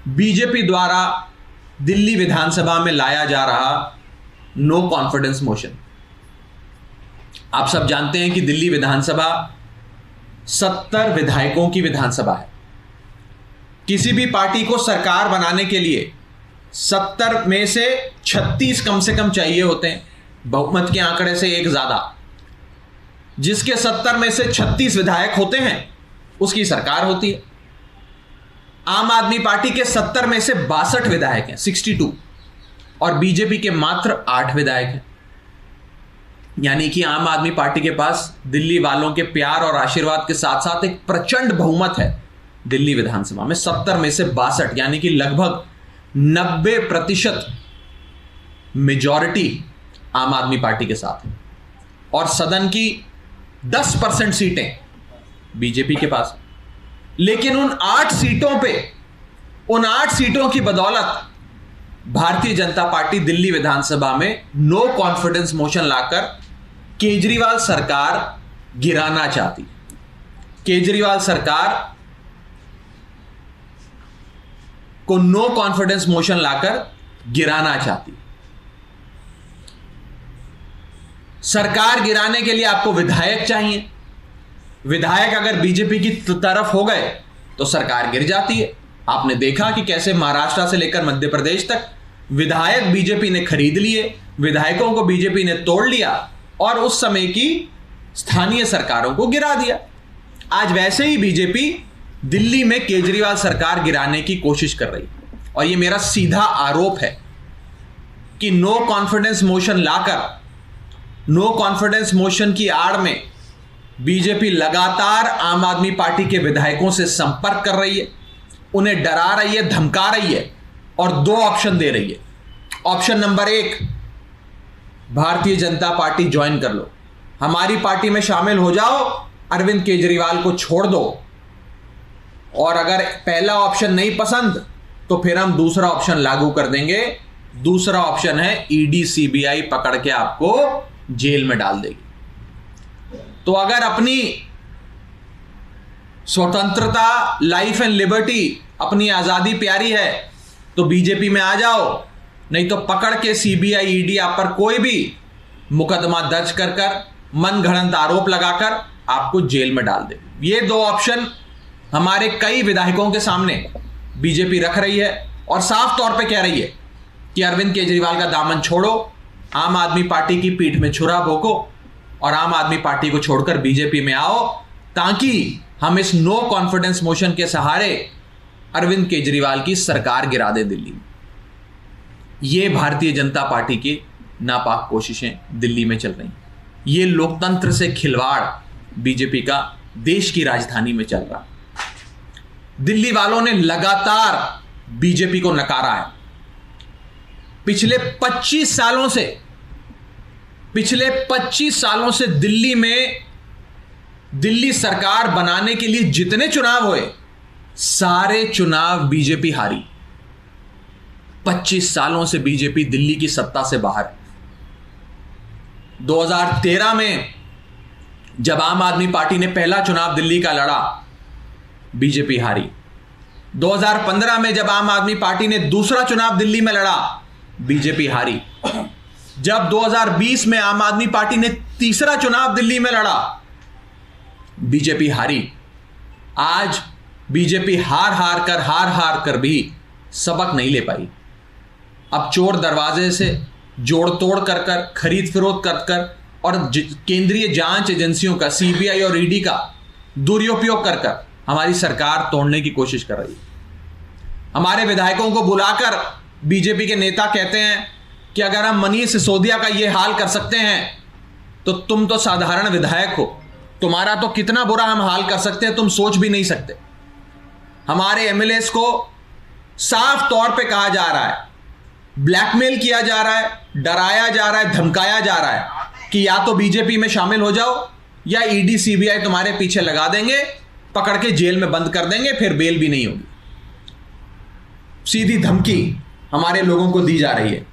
BJP द्वारा दिल्ली विधानसभा में लाया जा रहा नो कॉन्फिडेंस मोशन। आप सब जानते हैं कि दिल्ली विधानसभा 70 विधायकों की विधानसभा है। किसी भी पार्टी को सरकार बनाने के लिए 70 में से 36 कम से कम चाहिए होते हैं, बहुमत के आंकड़े से एक ज्यादा। जिसके 70 में से 36 विधायक होते हैं उसकी सरकार होती है। आम आदमी पार्टी के 70 में से 62 विधायक हैं, 62, और बीजेपी के मात्र 8 विधायक हैं। यानी कि आम आदमी पार्टी के पास दिल्ली वालों के प्यार और आशीर्वाद के साथ साथ एक प्रचंड बहुमत है दिल्ली विधानसभा में। 70 में से 62 यानी कि लगभग 90% मेजॉरिटी आम आदमी पार्टी के साथ है, और सदन की 10% सीटें बीजेपी के पास। लेकिन उन 8 सीटों की बदौलत भारतीय जनता पार्टी दिल्ली विधानसभा में नो कॉन्फिडेंस मोशन लाकर केजरीवाल सरकार गिराना चाहती। केजरीवाल सरकार को नो कॉन्फिडेंस मोशन लाकर गिराना चाहती। सरकार गिराने के लिए आपको विधायक चाहिए। विधायक अगर बीजेपी की तरफ हो गए तो सरकार गिर जाती है। आपने देखा कि कैसे महाराष्ट्र से लेकर मध्य प्रदेश तक विधायक बीजेपी ने खरीद लिए, विधायकों को बीजेपी ने तोड़ लिया और उस समय की स्थानीय सरकारों को गिरा दिया। आज वैसे ही बीजेपी दिल्ली में केजरीवाल सरकार गिराने की कोशिश कर रही है। और यह मेरा सीधा आरोप है कि नो कॉन्फिडेंस मोशन लाकर, नो कॉन्फिडेंस मोशन की आड़ में बीजेपी लगातार आम आदमी पार्टी के विधायकों से संपर्क कर रही है, उन्हें डरा रही है, धमका रही है और 2 ऑप्शन दे रही है। Option number 1, Bharatiya Janata party join कर लो, हमारी पार्टी में शामिल हो जाओ, अरविंद केजरीवाल को छोड़ दो। और अगर पहला ऑप्शन नहीं पसंद तो फिर हम दूसरा ऑप्शन लागू कर देंगे। दूसरा ऑप्शन है ईडी सीबीआई पकड़ के आपको जेल में डाल देगी। तो अगर अपनी स्वतंत्रता, लाइफ एंड लिबर्टी, अपनी आजादी प्यारी है तो बीजेपी में आ जाओ, नहीं तो पकड़ के सीबीआई ईडी आप पर कोई भी मुकदमा दर्ज कर मन गढ़ंत आरोप लगाकर आपको जेल में डाल दे। ये 2 ऑप्शन हमारे कई विधायकों के सामने बीजेपी रख रही है और साफ तौर पे कह रही है कि अरविंद केजरीवाल का दामन छोड़ो, आम आदमी पार्टी की पीठ में छुरा भोंको और आम आदमी पार्टी को छोड़कर बीजेपी में आओ, ताकि हम इस नो कॉन्फिडेंस मोशन के सहारे अरविंद केजरीवाल की सरकार गिरा दे दिल्ली में। ये भारतीय जनता पार्टी की नापाक कोशिशें दिल्ली में चल रही हैं। ये लोकतंत्र से खिलवाड़ बीजेपी का देश की राजधानी में चल रहा। दिल्ली वालों ने लगातार बीजेपी को नकारा है। पिछले 25 सालों से दिल्ली में दिल्ली सरकार बनाने के लिए जितने चुनाव हुए, सारे चुनाव बीजेपी हारी। 25 सालों से बीजेपी दिल्ली की सत्ता से बाहर है। 2013 में जब आम आदमी पार्टी ने पहला चुनाव दिल्ली का लड़ा, बीजेपी हारी। 2015 में जब आम आदमी पार्टी ने दूसरा चुनाव दिल्ली में लड़ा, बीजेपी हारी। जब 2020 में आम आदमी पार्टी ने तीसरा चुनाव दिल्ली में लड़ा, बीजेपी हारी। आज बीजेपी हार हार कर भी सबक नहीं ले पाई। अब चोर दरवाजे से जोड़ तोड़ कर खरीद फरोख्त कर और केंद्रीय जांच एजेंसियों का, सीबीआई और ईडी का दुरुपयोग कर हमारी सरकार तोड़ने की कोशिश कर रही है। हमारे विधायकों को बुलाकर बीजेपी के नेता कहते हैं कि अगर हम मनीष सिसोदिया का यह हाल कर सकते हैं तो तुम तो साधारण विधायक हो, तुम्हारा तो कितना बुरा हम हाल कर सकते हैं तुम सोच भी नहीं सकते। हमारे एमएलएस को साफ तौर पे कहा जा रहा है, ब्लैकमेल किया जा रहा है, डराया जा रहा है, धमकाया जा रहा है कि या तो बीजेपी में शामिल हो जाओ या ईडी सीबीआई तुम्हारे पीछे लगा देंगे, पकड़ के जेल में बंद कर देंगे, फिर बेल भी नहीं होगी। सीधी धमकी हमारे लोगों को दी जा रही है।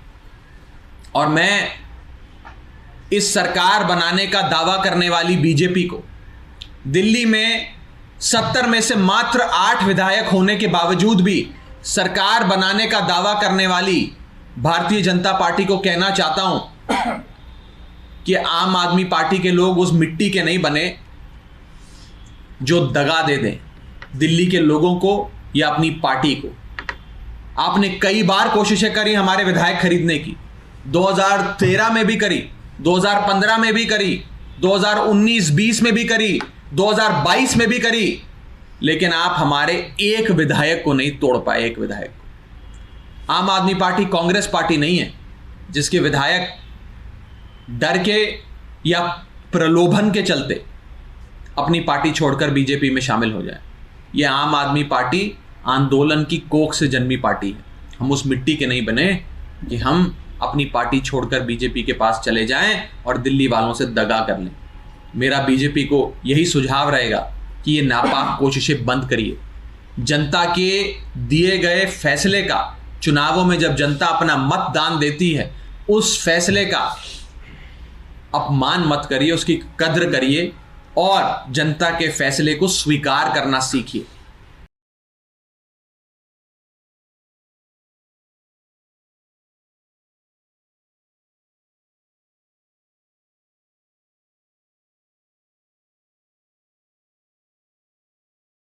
और मैं इस सरकार बनाने का दावा करने वाली बीजेपी को दिल्ली में 70 में से मात्र 8 विधायक होने के बावजूद भी सरकार बनाने का दावा करने वाली भारतीय जनता पार्टी को कहना चाहता हूं कि आम आदमी पार्टी के लोग उस मिट्टी के नहीं बने जो दगा दे दें दिल्ली के लोगों को या अपनी पार्टी को। आपने कई बार कोशिशें करी हमारे विधायक खरीदने की, 2013 में भी करी, 2015 में भी करी, 2019-20 में भी करी, 2022 में भी करी, लेकिन आप हमारे एक विधायक को नहीं तोड़ पाए। एक विधायक को। आम आदमी पार्टी कांग्रेस पार्टी नहीं है जिसके विधायक डर के या प्रलोभन के चलते अपनी पार्टी छोड़कर बीजेपी में शामिल हो जाए। यह आम आदमी पार्टी आंदोलन की कोख से जन्मी पार्टी है। हम उस मिट्टी के नहीं बने कि हम अपनी पार्टी छोड़कर बीजेपी के पास चले जाएं और दिल्ली वालों से दगा कर लें। मेरा बीजेपी को यही सुझाव रहेगा कि ये नापाक कोशिशें बंद करिए। जनता के दिए गए फैसले का, चुनावों में जब जनता अपना मतदान देती है, उस फैसले का अपमान मत करिए, उसकी कद्र करिए और जनता के फैसले को स्वीकार करना सीखिए।